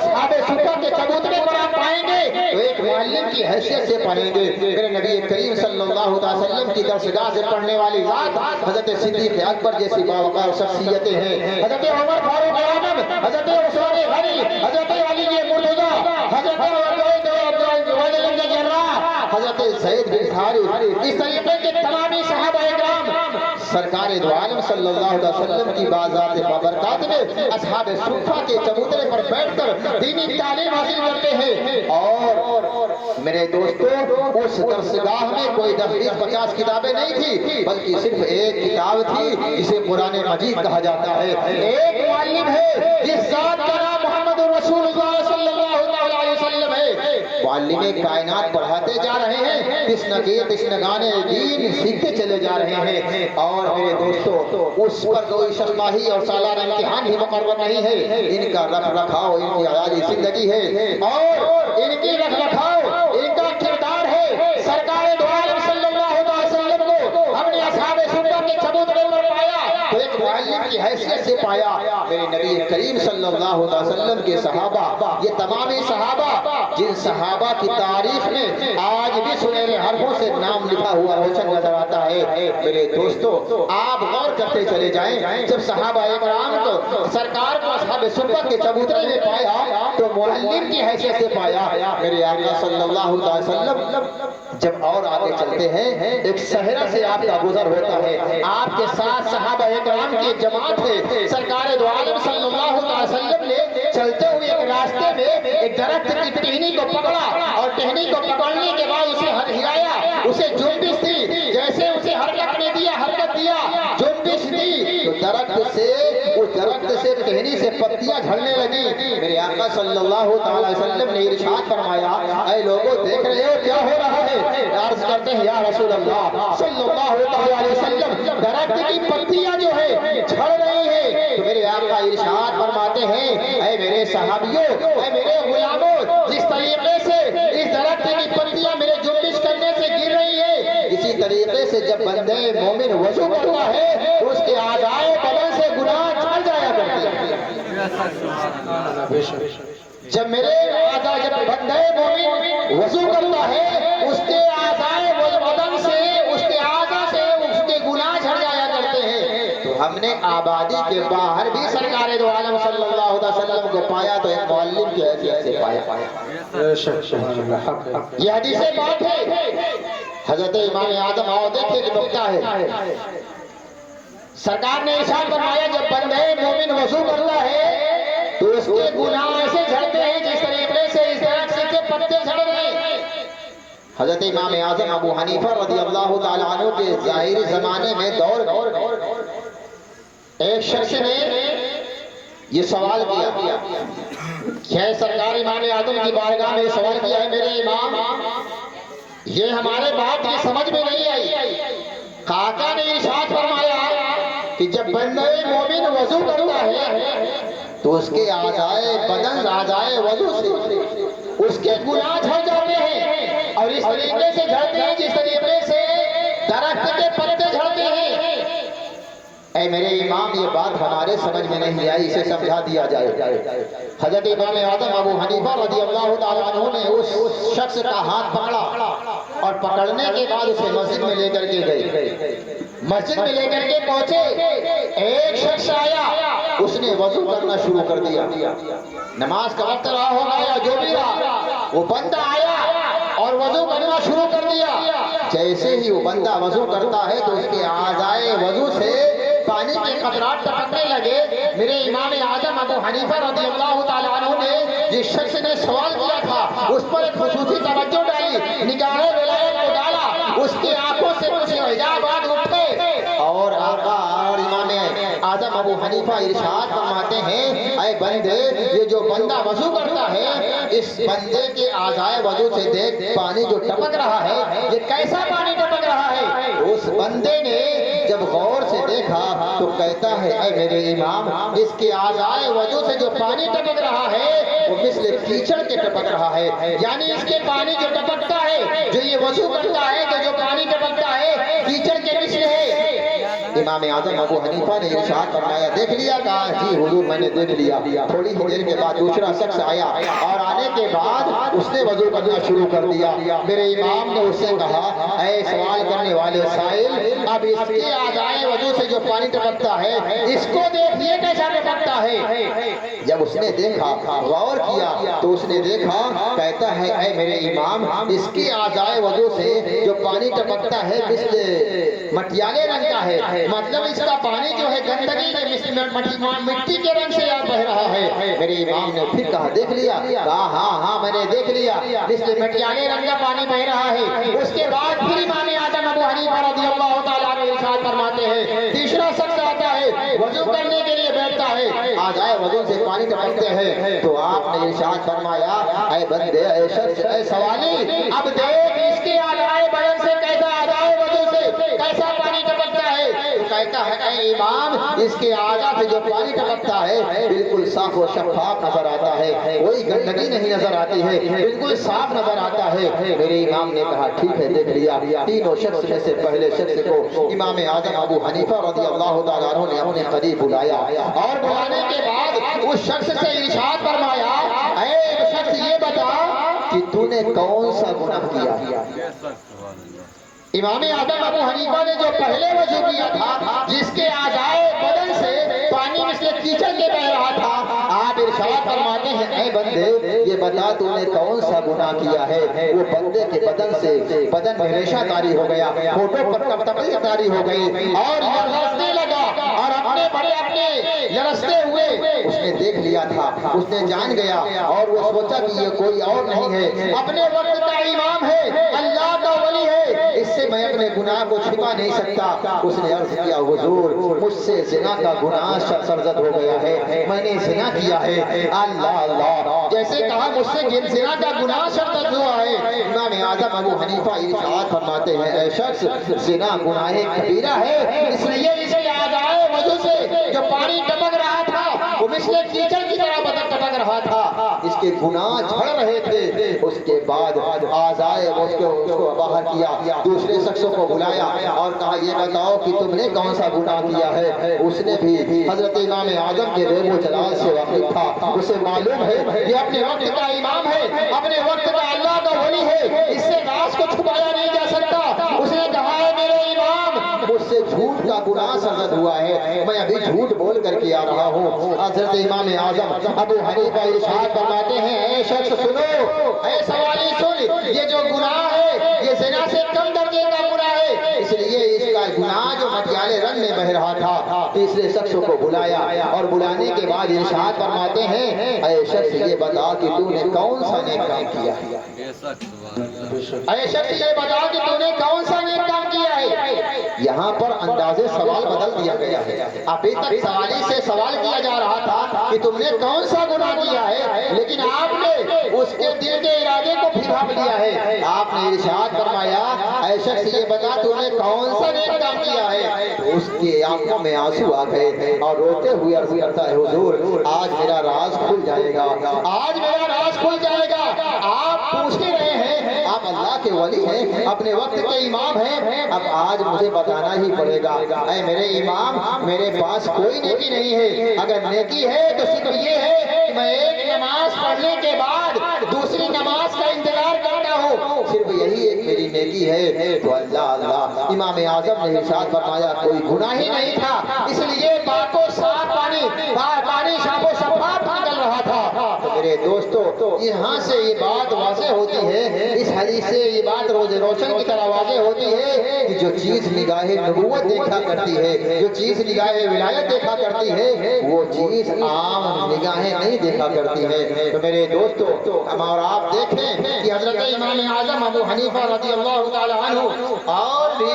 اصحاب صفہ کے چبوترے پر آپ پائیں گے تو ایک معلم کی حیثیت سے پڑھیں گے۔ میرے نبی کریم صلی اللہ علیہ وسلم کی درسگاہ سے پڑھنے والی ذات حضرت صدیق اکبر جیسی باوقار شخصیتیں ہیں، حضرت عمر فاروق اعظم، حضرت عثمان غنی، حضرت علی مرتضیٰ، حضرت حضرت زید بن حارث، اس طریقے کے تمامی صحابہ اکرام سرکار دو عالم صلی اللہ علیہ وسلم کی بازات بابرکات میں اصحاب صفہ کے چبوترے پر بیٹھ کر دینی تعلیم حاصل کرتے ہیں۔ اور میرے دوستو اس درسگاہ میں کوئی 10-20-50 کتابیں نہیں تھی، بلکہ صرف ایک کتاب تھی جسے قرآن مجید کہا جاتا ہے۔ ایک معلم ہے جس ذات کا نام محمد رسول اللہ صلی اللہ علیہ وسلم ہے۔ معلم کائنات پڑھاتے جا رہے ہیں، تشنگانے دین سیکھتے چلے جا رہے ہیں۔ اور میرے دوستو اس پر کوئی شفاہی اور سالانہ امتحان ہی مقرر نہیں ہے، ان کا رکھ رکھاؤ ان کی عیالی زندگی ہے، اور ان کی رکھ رکھاؤ ان کا کردار ہے۔ سرکار دو عالم صلی اللہ علیہ وسلم کو ہم نے اصحاب صفہ کے چبوترے پر پایا تو ایک معلم کی حیثیت سے پایا۔ میرے نبی کریم صلی اللہ علیہ وسلم کے صحابہ، یہ تمامی صحابہ جن صحابہ کی تاریخ میں آج بھی سنہرے حرفوں سے نام لکھا ہوا روشن نظر آتا ہے۔ میرے دوستو آپ غور کرتے چلے جائیں، جب صحابہ اکرام کو سرکار کو اصحاب صفہ کے چبوترے میں پایا تو معلم کی حیثیت سے پایا۔ میرے آقا صلی اللہ علیہ وسلم جب اور آگے چلتے ہیں، ایک صحرا سے آپ کا گزر ہوتا ہے، آپ کے ساتھ صحابہ اکرام کی جماعت ہے۔ سرکار دو عالم صلی اللہ علیہ وسلم نے چلتے ہوئے ایک راستے میں ایک درخت کی ٹہنی کو پکڑا، اور ٹہنی کو پکڑنے کے بعد اسے ہلایا، اسے جنبش دی، جیسے اسے حرکت میں دیا، حرکت دیا، جنبش دی تو درخت سے ٹہنی سے پتیاں جھڑنے لگی۔ میرے آقا صلی اللہ علیہ وسلم نے ارشاد فرمایا، اے لوگوں دیکھ رہے ہو کیا ہو رہا ہے؟ عرض کرتے ہیں یا رسول اللہ صلی اللہ علیہ وسلم درخت کی پتیاں جو ہے جھڑ رہی ہے۔ تو میرے آقا ارشاد فرماتے ہیں، اے میرے صحابیوں، اے میرے غلاموں، جس طریقے سے اس درخت کی پتیاں میرے جنبش کرنے سے گر رہی ہے، اسی طریقے سے جب بندے مومن وضو کرتا ہے تو اس کے اعضائے بدن سے گناہ جھڑ جایا کرتے ہیں۔ جب بندے مومن وضو کرتا ہے اس کے اعضائے بدن سے، اس کے اعضاء سے اس کے گناہ جھڑ جایا کرتے ہیں۔ تو ہم نے آبادی کے باہر بھی سرکار دو عالم صلی اللہ علیہ وسلم کو پایا تو ایک معلم کی حیثیت سے پایا۔ یہ حدیث پاک ہے، حضرت امام اعظم آؤ دیکھیں کہ نقطہ ہے۔ سرکار نے ارشاد فرمایا جب بندے مومن وضو کرتا ہے تو اس کے گناہ ایسے جھڑتے ہیں جس طریقے سے اس درخت کے پتے جھڑ رہے ہیں۔ حضرت امام اعظم ابو حنیفہ رضی اللہ تعالیٰ عنہ کے ظاہری زمانے میں دور ایک شخص نے یہ سوال کیا، کیا سرکار امام اعظم کی بارگاہ میں سوال کیا ہے، میرے امام یہ ہمارے بات کی سمجھ میں نہیں آئی۔ آقا نے ارشاد فرمایا کہ جب بندے مومن وضو کرتا ہے تو اس کے اعضائے بدن، اعضائے وضو سے اس کے گناہ جھڑ جاتے ہیں، اور اس طریقے سے جھڑتے ہیں جس طریقے سے درخت کے پتے جھڑتے ہیں۔ اے میرے امام یہ بات ہمارے سمجھ میں نہیں آئی، اسے سمجھا دیا جائے۔ حضرت امام اعظم ابو حنیفہ رضی اللہ تعالیٰ عنہ نے اس شخص کا ہاتھ پکڑا اور پکڑنے کے بعد اسے مسجد میں لے کر کے گئے۔ مسجد میں لے کر کے پہنچے، ایک شخص آیا، اس نے وضو کرنا شروع کر دیا، نماز کا وقت رہا ہوگا یا جو بھی رہا، وہ بندہ آیا اور وضو کرنا شروع کر دیا۔ جیسے ہی وہ بندہ وضو کرتا ہے تو اس کے اعضائے وضو سے پانی کے قطرات ٹپکنے لگے۔ میرے امام اعظم ابو حنیفہ رضی اللہ تعالیٰ عنہ نے جس شخص نے سوال کیا تھا اس پر ایک خصوصی توجہ ڈالی، نگاہ ولایت کو ڈالا، اس کی آنکھوں سے کچھ حجابات اٹھے، اور آقا اور امام اعظم ابو حنیفہ ارشاد فرماتے ہیں، اے بندے یہ جو بندہ وضو کرتا ہے اس بندے کے اعضائے وضو سے دیکھ پانی جو ٹپک رہا ہے یہ کیسا پانی ٹپک رہا ہے۔ اس بندے نے جب غور سے دیکھا تو کہتا ہے، اے میرے امام اس کے اعضائے وضو سے جو پانی ٹپک رہا ہے وہ مثل کیچڑ کے ٹپک رہا ہے، یعنی اس کے پانی جو ٹپکتا ہے، جو یہ وضو کرتا ہے تو جو پانی ٹپکتا ہے کیچڑ کے مثل ہے۔ امام اعظم ابو حنیفہ نے ارشاد فرمایا دیکھ لیا؟ کہا جی حضور میں نے دیکھ لیا۔ تھوڑی ہی دیر کے بعد دوسرا شخص آیا اور آنے کے بعد اس نے وضو کرنا شروع کر دیا۔ میرے امام نے اس سے کہا اے سوال کرنے والے سائل، اب اس کے اعضائے وضو سے جو پانی ٹپکتا ہے اس کو دیکھیے کیسا ٹپکتا ہے۔ جب اس نے دیکھا غور کیا تو اس نے دیکھا، کہتا ہے اے میرے امام اس کے اعضائے وضو سے جو پانی ٹپکتا ہے مثل مٹیالے رنگ کا ہے، مطلب اس کا پانی جو ہے گندگی مٹی کے رنگ سے بہ رہا ہے۔ میرے امام نے پھر کہا دیکھ لیا؟ کہا ہاں میں نے دیکھ لیا، مثل مٹیالے رنگ کا پانی بہ رہا ہے۔ اس کے بعد پھر امام اعظم ابو حنیفہ رضی اللہ تعالیٰ عنہ ارشاد فرماتے ہیں تیسرا شخص آتا ہے، وضو کرنے کے لیے بیٹھتا ہے، اعضائے وضو سے پانی ٹپکتے ہیں تو آپ نے ارشاد فرمایا اے بندے، اے شخص، اے سوالی، اب دیکھ اس کے اعضائے بدن سے کیسا، اعضائے وضو سے کیسا پانی ٹپکتا ہے۔ تو کہتا ہے اے امام اس کے اعضاء سے جو پانی ٹپکتا ہے بالکل صاف و شفاف نظر آتا ہے، کوئی گندگی نہیں نظر آتی ہے، بالکل صاف نظر آتا ہے۔ میرے امام نے کہا ٹھیک ہے دیکھ لیا۔ تینوں شخص میں سے پہلے شخص کو امام اعظم ابو حنیفہ رضی اللہ تعالیٰ عنہ نے اپنے قریب بلایا اور بلانے کے بعد اس شخص سے ارشاد فرمایا اے شخص یہ بتا کہ تو نے کون سا گناہ کیا؟ امام اعظم ابو حنیفہ نے جو پہلے وضو کیا تھا جس کے اعضائے بدن سے پانی مثل کیچڑ کے بہ رہا تھا، آپ ارشاد فرماتے ہیں اے بندے یہ بتا تو نے کون سا گناہ کیا ہے۔ وہ بندے کے بدن سے بدن میں ریشہ طاری ہو گیا، ہوٹوں پر تپتپی طاری ہو گئی اور لرزنے لگا اور اپنے بڑے لرزتے ہوئے اس نے دیکھ لیا تھا، اس نے جان گیا اور وہ سوچا کہ یہ کوئی اور نہیں ہے، اپنے وقت کا امام ہے، اللہ کا ولی ہے، اس سے میں اپنے گناہ کو چھپا نہیں سکتا۔ اس نے عرض کیا حضور مجھ سے زنا کا گناہ سرزد ہو گیا ہے، میں نے زنا کیا ہے۔ اللہ اللہ، جیسے کہا مجھ سے زنا کا گناہ سرزد ہوا ہے، امام اعظم ابو حنیفہ ارشاد فرماتے ہیں اے شخص زنا گناہ کبیرہ ہے، اس لیے اس کے اعضائے وضو سے جو پانی ٹپک رہا تھا وہ مثل کیچڑ کی طرح بدن ٹپک رہا تھا، اس کے گناہ جھڑ رہے تھے۔ اس کے بعد اعضائے وضو کو باہر کیا، دوسرے شخصوں کو بلایا اور کہا یہ بتاؤ کہ تم نے کون سا گناہ کیا ہے۔ اس نے بھی حضرت امام اعظم کے ریب و جلال سے واقف تھا، اسے معلوم ہے یہ اپنے وقت کا امام ہے، اپنے وقت کا اللہ کا ولی ہے، اس سے راز کو چھپایا نہیں جا سکتا۔ اس نے کہا ہے میرے امام مجھ سے جھوٹ کا گناہ سرزد ہوا ہے، میں ابھی جھوٹ بول کر کے آ رہا ہوں۔ حضرت امام اعظم ابو حنیفہ ارشاد فرماتے ہیں اے شخص سنو، اے سوالی سن، یہ جو گناہ ہے یہ زنا سے کم درجے کا گناہ ہے، اس لیے اس کا گناہ جو مٹیالے رنگ میں بہ رہا تھا۔ تیسرے شخص کو بلایا اور بلانے کے بعد ارشاد فرماتے ہیں اے شخص یہ بتا کہ تو نے کون سا نیک کام کیا ہے۔ اے شخص یہ بتا کہ تو نے کون سا نیک کام کیا ہے۔ یہاں پر انداز سوال بدل دیا گیا ہے، ابھی تک سوالی سے سوال کیا جا رہا تھا کہ تم نے کون سا گناہ کیا ہے، لیکن آپ نے اس کے دل کے ارادے کو پھر لیا ہے۔ آپ نے ارشاد فرمایا اے شخص یہ بتا تو نے کون سا نیک کام کیا ہے۔ تو اس کی آنکھوں میں آنسو آ گئے اور روتے ہوئے عرض کرتا ہے حضور آج میرا راز کھل جائے گا، آج میرا راز کھل جائے گا۔ آپ پوچھ ہی رہے ہیں، آپ اللہ کے ولی ہیں، اپنے وقت کے امام ہیں، اب آج مجھے بتانا ہی پڑے گا۔ اے میرے امام میرے پاس کوئی نیکی نہیں ہے، اگر نیکی ہے تو صرف یہ ہے کہ میں ایک نماز پڑھنے کے بعد دوسری نماز کا انتظار کرتا ہوں، صرف یہی ایک میری نیکی ہے۔ تو اللہ اللہ، امام اعظم نے ارشاد فرمایا کوئی گناہ ہی نہیں تھا، اس لیے پاک و صاف پانی صاف و شفاف نکل رہا تھا۔ تو میرے دوستو یہاں سے یہ بات واضح ہوتی ہے، اس حدیث سے یہ بات روز روشن کی طرح واضح ہوتی ہے کہ جو چیز نگاہ نبوت دیکھا کرتی ہے، جو چیز نگاہ ولایت دیکھا کرتی ہے، وہ چیز عام نگاہیں نہیں دیکھا کرتی ہے۔ تو میرے دوستو ہم اور آپ دیکھیں کہ حضرت امام اعظم ابو حنیفہ رضی اللہ تعالی عنہ اور بھی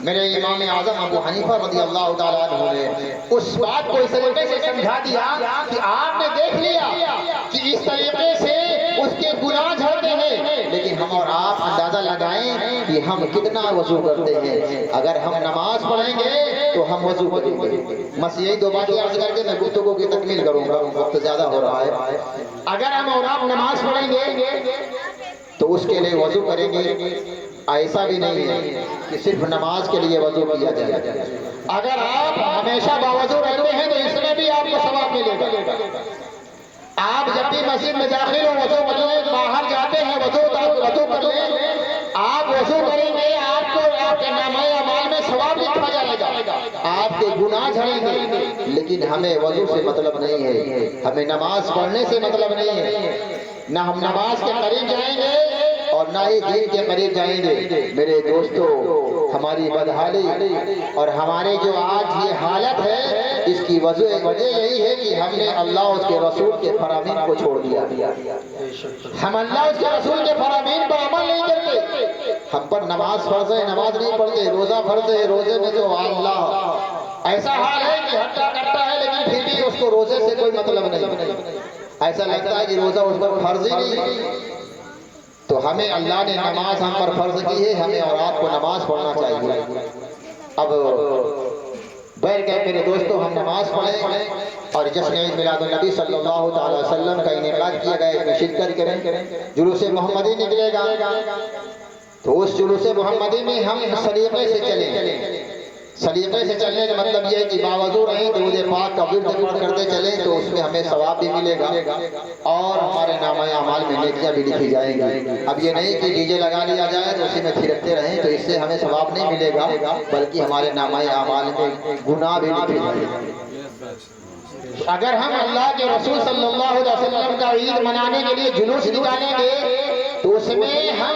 میرے امام اعظم ابو حنیفہ رضی اللہ تعالیٰ عنہ نے اس بات کو اس طریقے سے سمجھا دیا کہ آپ نے دیکھ لیا کہ اس طریقے سے اس کے گناہ جھڑتے ہیں، لیکن ہم اور آپ اندازہ لگائیں کہ ہم کتنا وضو کرتے ہیں۔ اگر ہم نماز پڑھیں گے تو ہم وضو کریں گے، بس یہی دو باتیں عرض کر کے میں گفتگو کی تکمیل کروں گا، وقت زیادہ ہو رہا ہے۔ اگر ہم اور آپ نماز پڑھیں گے تو اس کے لیے وضو کریں گے. ایسا بھی نہیں ہے کہ صرف نماز کے لیے وضو کیا جائے. اگر آپ ہمیشہ باوضو رہتے ہیں تو اس میں بھی آپ کو ثواب ملے گا. آپ جب بھی مسجد میں داخل ہو وضو کر لیں, باہر جاتے ہیں وضو کر لیں. آپ وضو کریں گے, آپ کو آپ کے نامہ اعمال میں ثواب لکھا جائے گا, آپ کے گناہ جھڑیں گے. لیکن ہمیں وضو سے مطلب نہیں ہے, ہمیں نماز پڑھنے سے مطلب نہیں ہے. نہ ہم نماز کے قریب جائیں گے اور نہ ہی دین کے قریب جائیں گے. میرے دوستو, ہماری بدحالی اور ہمارے جو آج یہ حالت ہے, اس کی وجہ یہی ہے کہ ہم نے اللہ اس کے رسول کے فرامین کو چھوڑ دیا. ہم اللہ اس کے رسول کے فرامین پر عمل نہیں کرتے. ہم پر نماز فرض ہے, نماز نہیں پڑھتے. روزہ فرض ہے, روزے میں تو اللہ ایسا حال ہے کہ حتیٰ کرتا ہے لیکن پھر بھی اس کو روزے سے کوئی مطلب نہیں. ایسا لگتا ہے کہ روزہ اس پر فرض ہی نہیں. تو ہمیں اللہ نے نماز ہم پر فرض کی ہے, ہمیں اور آپ کو نماز پڑھنا چاہیے. اب بیٹھ گئے میرے دوستو, ہم نماز پڑھیں اور جشن عید میلاد النبی صلی اللہ تعالی وسلم کا انعقاد کیا گیا, اس میں شرکت کریں. جلوس محمدی نکلے گا, تو اس جلوس محمدی میں ہم سلیقے سے چلیں. سلیقے سے چلنے کا مطلب یہ ہے کہ باوضو رہیں, درود پاک کا ورد پڑھ کرتے چلیں, تو اس میں ہمیں ثواب بھی ملے گا اور ہمارے نامہ اعمال میں نیکیاں بھی لکھی جائیں گی. اب یہ نہیں کہ ڈی جے لگا لیا جائے تو اسی میں تھرکتے رہیں, تو اس سے ہمیں ثواب نہیں ملے گا, بلکہ ہمارے نامہ اعمال میں گناہ بھی لکھے جائیں گے. اگر ہم اللہ کے رسول صلی اللہ علیہ وسلم کا عید منانے کے لیے جلوس نکالیں گے تو اس میں ہم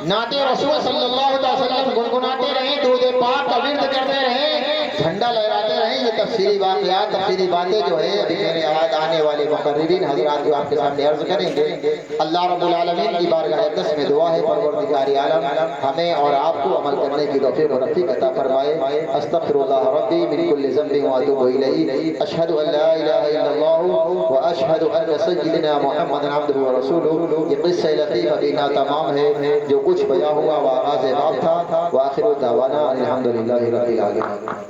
نعت رسول صلی اللہ علیہ وسلم گنگناتے رہیں, درود پاک کا ورد کرتے رہیں, جھنڈا لہراتے رہیں. یہ تفصیلی واقعات, تفصیلی باتیں جو ہے ابھی میرے آج آنے والے مقررین حضرات جو آپ کے سامنے عرض کریں گے. اللہ رب العالمین کی بارگاہ اقدس میں دعا ہے, پروردگار عالم ہمیں اور آپ کو عمل کرنے کی توفیق و رفیق عطا فرمائے. استغفر اللہ ربی من کل ذنب واتوب الیہ. اشہد ان لا الہ الا اللہ واشہد ان سیدنا محمد عبدہ ورسولہ. یہ قصہ لطیفہ بینا تمام ہے, جو کچھ بیان ہوا وہ آغاز باب تھا. وآخر دعوانا الحمدللہ رب العالمین.